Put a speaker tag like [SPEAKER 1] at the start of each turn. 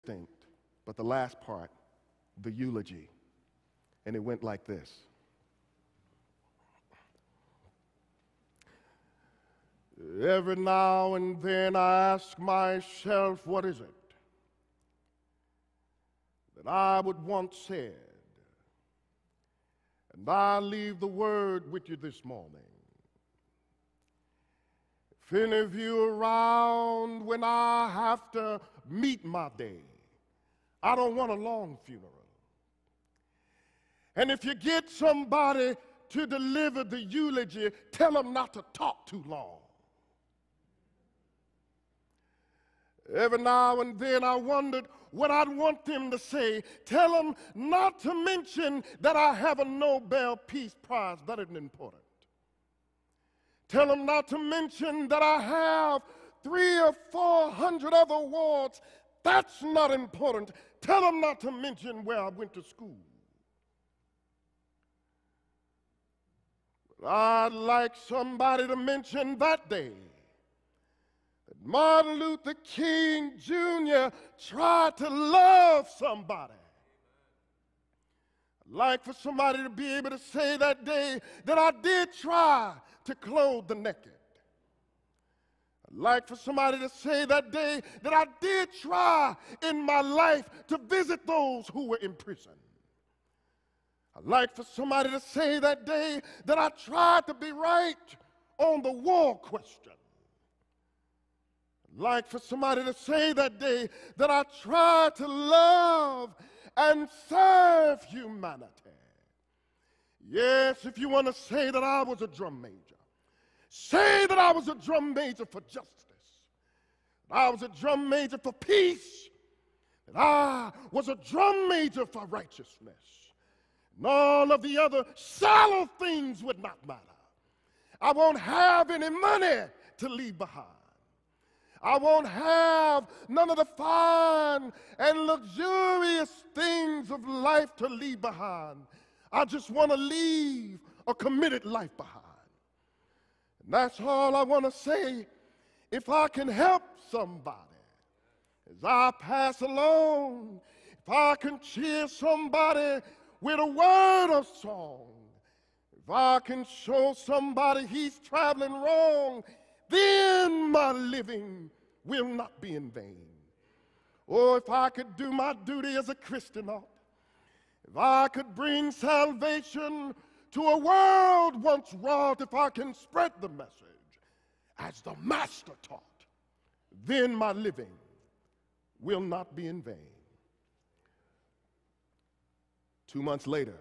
[SPEAKER 1] distinct, but the last part, the eulogy. And it went like this. Every now and then I ask myself, what is it that I would once said? And I leave the word with you this morning. If any of you are around when I have to meet my day, I don't want a long funeral. And if you get somebody to deliver the eulogy, tell them not to talk too long. Every now and then I wondered what I'd want them to say. Tell them not to mention that I have a Nobel Peace Prize. That isn't important. Tell them not to mention that I have 300 or 400 other awards. That's not important. Tell them not to mention where I went to school. But I'd like somebody to mention that day that Martin Luther King Jr. tried to love somebody. I'd like for somebody to be able to say that day that I did try to clothe the naked. I'd like for somebody to say that day that I did try in my life to visit those who were in prison. I'd like for somebody to say that day that I tried to be right on the war question. I'd like for somebody to say that day that I tried to love and serve humanity. Yes, if you want to say that I was a drum major, say that I was a drum major for justice, that I was a drum major for peace, that I was a drum major for righteousness. And all of the other shallow things would not matter. I won't have any money to leave behind. I won't have none of the fine and luxurious things of life to leave behind. I just want to leave a committed life behind. And that's all I want to say. If I can help somebody as I pass along, if I can cheer somebody with a word of song, if I can show somebody he's traveling wrong, then my living will not be in vain. Or if I could do my duty as a Christian, if I could bring salvation to a world once wrought, if I can spread the message as the Master taught, then my living will not be in vain. 2 months later,